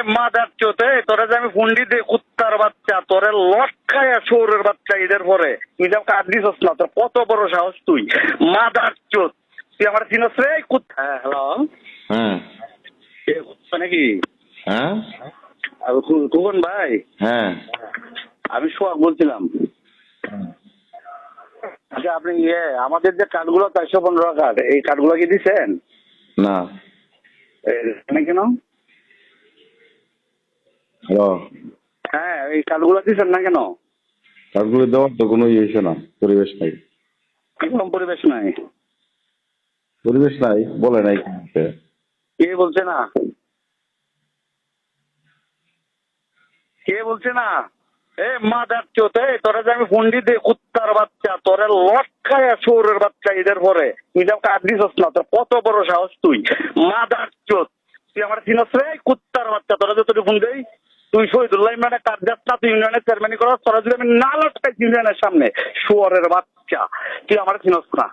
Mother চোতে তোরা যে আমি ফন্ডি দে কুত্তার বাচ্চা তোরে লটকায় শোরের বাচ্চা ঈদের পরে তুই যা কাজ দিছস না তোর কত বড় সাহস তুই মাদার চোত তুই আমার চিনস রে হ্যাঁ হ্যালো হ্যাঁ কে কুত্তা নাকি হ্যাঁ কুকন ভাই হ্যাঁ আমি সোহাগ বলছিলাম আচ্ছা আপনি আমাদের যে কার্ডগুলো 415 কার্ড এই কার্ডগুলো কি দিচ্ছেন না কেন হ্যালো হ্যাঁ এই কার্ডগুলো দিচ্ছেন না কেন কার্ডগুলো দেওয়ার তো কোনো ইয়ে হয়েছে না, পরিবেশ নাই। একদম পরিবেশ নাই পরিবেশ নাই বলে নাই কে বলছে না কে বলছে না এ মাদার চোতে তোরা যে আমি ফন্ডি দে কুত্তার বাচ্চা তোরে লটকায় শোরের বাচ্চা ঈদের পরে তুই যা কাজ দিছস না তোর কত বড় সাহস তুই মাদার চোত তুই আমার চিনস রে কুত্তার বাচ্চা তোরা যে তোর ফোন দেই তুই শহীদুল্লাহ ইমরানের কাজ যাস না তুই ইউনিয়নের চেয়ারম্যানই করস তোরা যদি আমি না লটকাই ইউনিয়নের সামনে শুয়ারের বাচ্চা তুই আমার চিনস না